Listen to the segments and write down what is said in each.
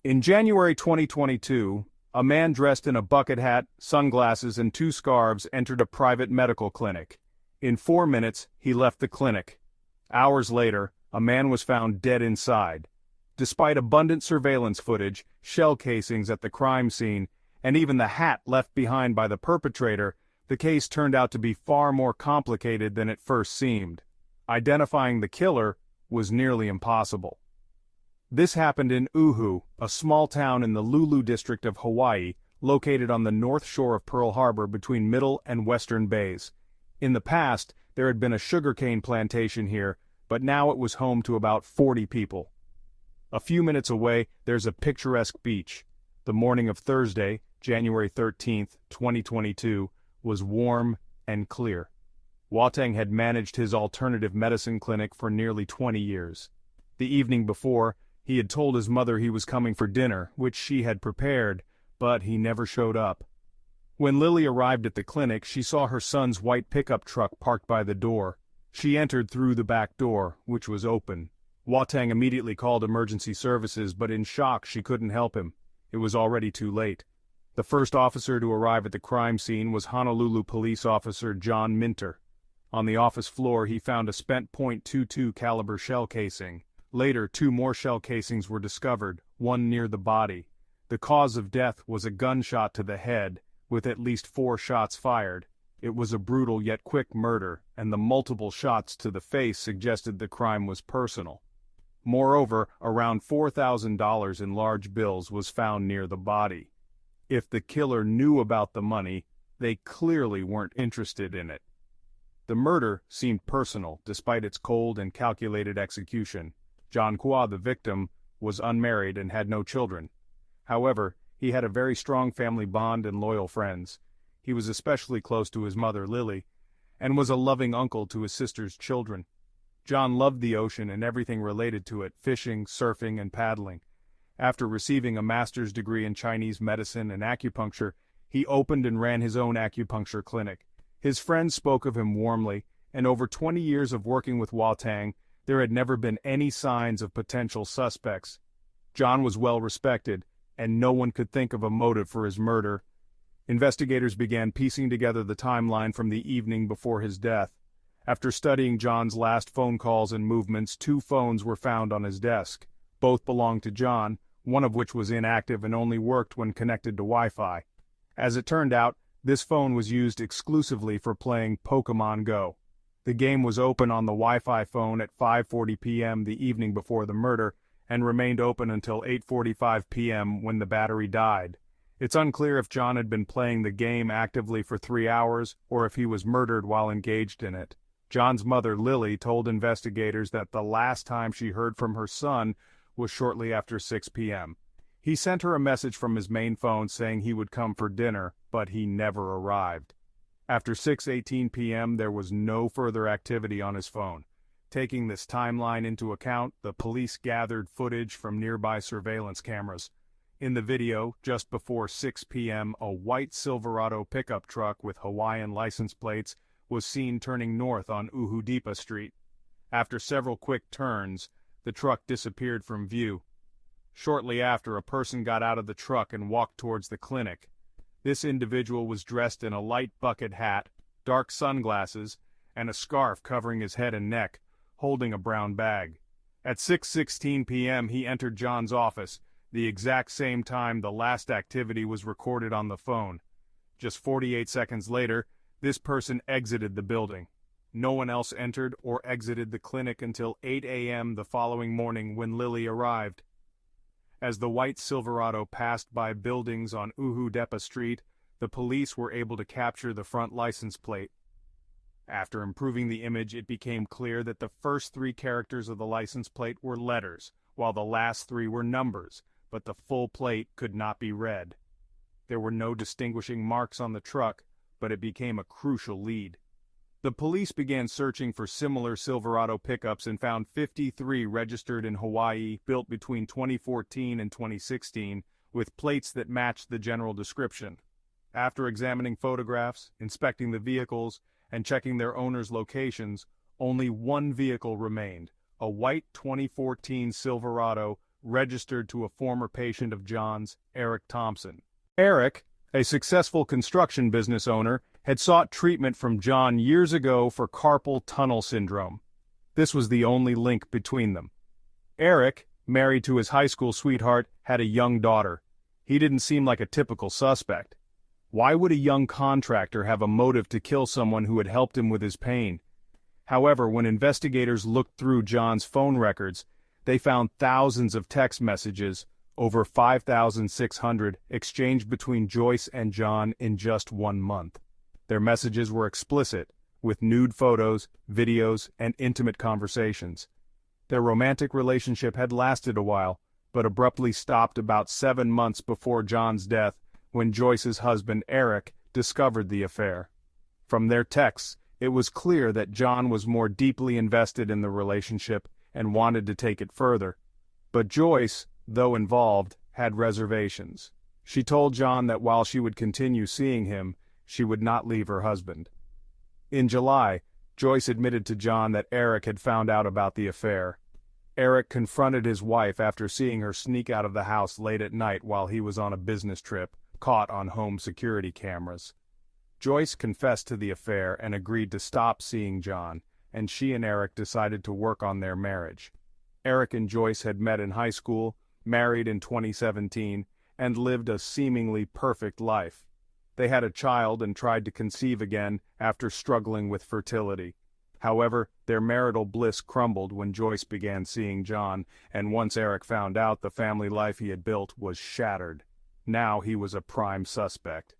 In January 2022, a man dressed in a bucket hat, sunglasses, and 2 scarves entered a private medical clinic. In 4 minutes, he left the clinic. Hours later, a man was found dead inside. Despite abundant surveillance footage, shell casings at the crime scene, and even the hat left behind by the perpetrator, the case turned out to be far more complicated than it first seemed. Identifying the killer was nearly impossible. This happened in Oahu, a small town in the Lulu district of Hawaii, located on the north shore of Pearl Harbor between Middle and Western Bays. In the past, there had been a sugarcane plantation here, but now it was home to about 40 people. A few minutes away, there's a picturesque beach. The morning of Thursday, January 13, 2022, was warm and clear. Wauhtang had managed his alternative medicine clinic for nearly 20 years. The evening before, he had told his mother he was coming for dinner, which she had prepared, but he never showed up. When Lily arrived at the clinic, she saw her son's white pickup truck parked by the door. She entered through the back door, which was open. Wauhtang immediately called emergency services, but in shock she couldn't help him. It was already too late. The first officer to arrive at the crime scene was Honolulu Police Officer John Minter. On the office floor he found a spent .22 caliber shell casing. Later, 2 more shell casings were discovered, one near the body. The cause of death was a gunshot to the head, with at least 4 shots fired. It was a brutal yet quick murder, and the multiple shots to the face suggested the crime was personal. Moreover, around $4,000 in large bills was found near the body. If the killer knew about the money, they clearly weren't interested in it. The murder seemed personal, despite its cold and calculated execution. John Wauhtang, the victim, was unmarried and had no children. However, he had a very strong family bond and loyal friends. He was especially close to his mother, Lily, and was a loving uncle to his sister's children. John loved the ocean and everything related to it, fishing, surfing, and paddling. After receiving a master's degree in Chinese medicine and acupuncture, he opened and ran his own acupuncture clinic. His friends spoke of him warmly, and over 20 years of working with Wauhtang, there had never been any signs of potential suspects. John was well respected, and no one could think of a motive for his murder. Investigators began piecing together the timeline from the evening before his death. After studying John's last phone calls and movements, 2 phones were found on his desk. Both belonged to John, one of which was inactive and only worked when connected to Wi-Fi. As it turned out, this phone was used exclusively for playing Pokemon Go. The game was open on the Wi-Fi phone at 5:40 p.m. the evening before the murder, and remained open until 8:45 p.m. when the battery died. It's unclear if John had been playing the game actively for 3 hours, or if he was murdered while engaged in it. John's mother, Lily, told investigators that the last time she heard from her son was shortly after 6 p.m. He sent her a message from his main phone saying he would come for dinner, but he never arrived. After 6:18 p.m., there was no further activity on his phone. Taking this timeline into account, the police gathered footage from nearby surveillance cameras. In the video, just before 6 p.m., a white Silverado pickup truck with Hawaiian license plates was seen turning north on Uhudipa Street. After several quick turns, the truck disappeared from view. Shortly after, a person got out of the truck and walked towards the clinic. This individual was dressed in a light bucket hat, dark sunglasses, and a scarf covering his head and neck, holding a brown bag. At 6:16 p.m. he entered John's office, the exact same time the last activity was recorded on the phone. Just 48 seconds later, this person exited the building. No one else entered or exited the clinic until 8 a.m. the following morning when Lily arrived. As the white Silverado passed by buildings on Uhudipa Street, the police were able to capture the front license plate. After improving the image, it became clear that the first 3 characters of the license plate were letters, while the last 3 were numbers, but the full plate could not be read. There were no distinguishing marks on the truck, but it became a crucial lead. The police began searching for similar Silverado pickups and found 53 registered in Hawaii, built between 2014 and 2016, with plates that matched the general description. After examining photographs, inspecting the vehicles, and checking their owners' locations, only one vehicle remained, a white 2014 Silverado registered to a former patient of John's, Eric Thompson. Eric, a successful construction business owner, had sought treatment from John years ago for carpal tunnel syndrome. This was the only link between them. Eric, married to his high school sweetheart, had a young daughter. He didn't seem like a typical suspect. Why would a young contractor have a motive to kill someone who had helped him with his pain? However, when investigators looked through John's phone records, they found thousands of text messages, over 5,600, exchanged between Joyce and John in just 1 month. Their messages were explicit, with nude photos, videos, and intimate conversations. Their romantic relationship had lasted a while, but abruptly stopped about 7 months before John's death, when Joyce's husband Eric discovered the affair. From their texts, it was clear that John was more deeply invested in the relationship and wanted to take it further. But Joyce, though involved, had reservations. She told John that while she would continue seeing him, she would not leave her husband. In July, Joyce admitted to John that Eric had found out about the affair. Eric confronted his wife after seeing her sneak out of the house late at night while he was on a business trip, caught on home security cameras. Joyce confessed to the affair and agreed to stop seeing John, and she and Eric decided to work on their marriage. Eric and Joyce had met in high school, married in 2017, and lived a seemingly perfect life. They had a child and tried to conceive again after struggling with fertility. However, their marital bliss crumbled when Joyce began seeing John, and once Eric found out the family life he had built was shattered. Now he was a prime suspect.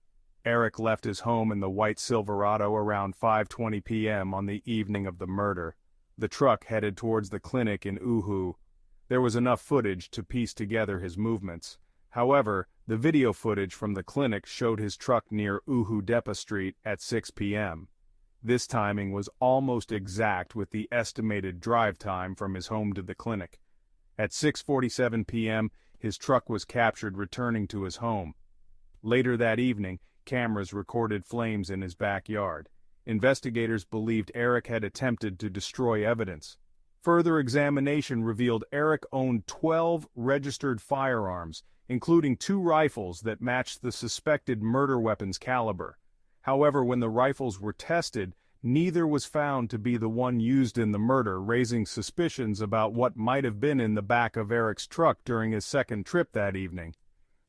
Eric left his home in the white Silverado around 5:20 p.m. on the evening of the murder. The truck headed towards the clinic in Uhu. There was enough footage to piece together his movements. However, the video footage from the clinic showed his truck near Uhu Depa Street at 6 p.m. This timing was almost exact with the estimated drive time from his home to the clinic. At 6:47 p.m., his truck was captured returning to his home. Later that evening, cameras recorded flames in his backyard. Investigators believed Eric had attempted to destroy evidence. Further examination revealed Eric owned 12 registered firearms, including 2 rifles that matched the suspected murder weapon's caliber. However, when the rifles were tested, neither was found to be the one used in the murder, raising suspicions about what might have been in the back of Eric's truck during his second trip that evening.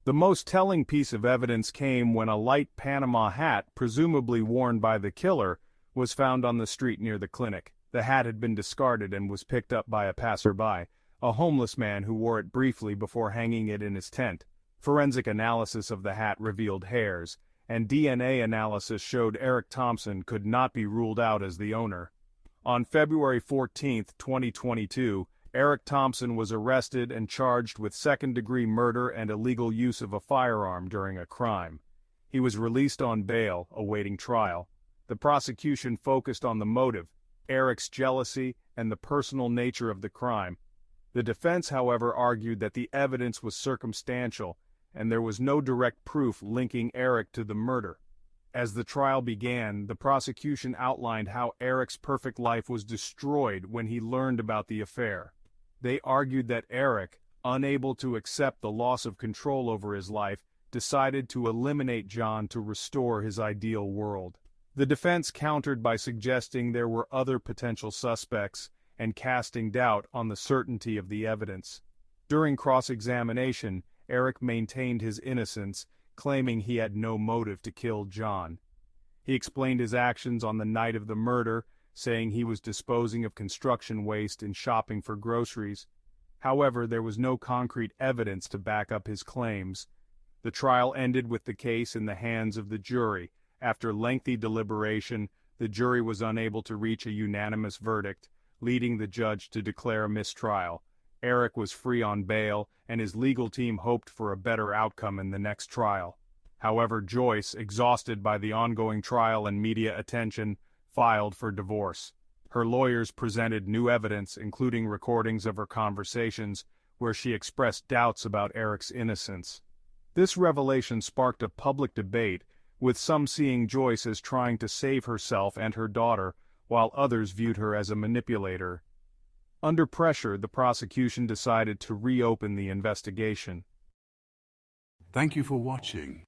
The most telling piece of evidence came when a light Panama hat, presumably worn by the killer, was found on the street near the clinic. The hat had been discarded and was picked up by a passerby, a homeless man who wore it briefly before hanging it in his tent. Forensic analysis of the hat revealed hairs, and DNA analysis showed Eric Thompson could not be ruled out as the owner. On February 14, 2022, Eric Thompson was arrested and charged with second-degree murder and illegal use of a firearm during a crime. He was released on bail, awaiting trial. The prosecution focused on the motive, Eric's jealousy, and the personal nature of the crime. The defense, however, argued that the evidence was circumstantial, and there was no direct proof linking Eric to the murder. As the trial began, the prosecution outlined how Eric's perfect life was destroyed when he learned about the affair. They argued that Eric, unable to accept the loss of control over his life, decided to eliminate John to restore his ideal world. The defense countered by suggesting there were other potential suspects and casting doubt on the certainty of the evidence. During cross-examination, Eric maintained his innocence, claiming he had no motive to kill John. He explained his actions on the night of the murder, saying he was disposing of construction waste and shopping for groceries. However, there was no concrete evidence to back up his claims. The trial ended with the case in the hands of the jury. After lengthy deliberation, the jury was unable to reach a unanimous verdict, leading the judge to declare a mistrial. Eric was free on bail, and his legal team hoped for a better outcome in the next trial. However, Joyce, exhausted by the ongoing trial and media attention, filed for divorce. Her lawyers presented new evidence, including recordings of her conversations, where she expressed doubts about Eric's innocence. This revelation sparked a public debate, with some seeing Joyce as trying to save herself and her daughter, while others viewed her as a manipulator. Under pressure, the prosecution decided to reopen the investigation. Thank you for watching.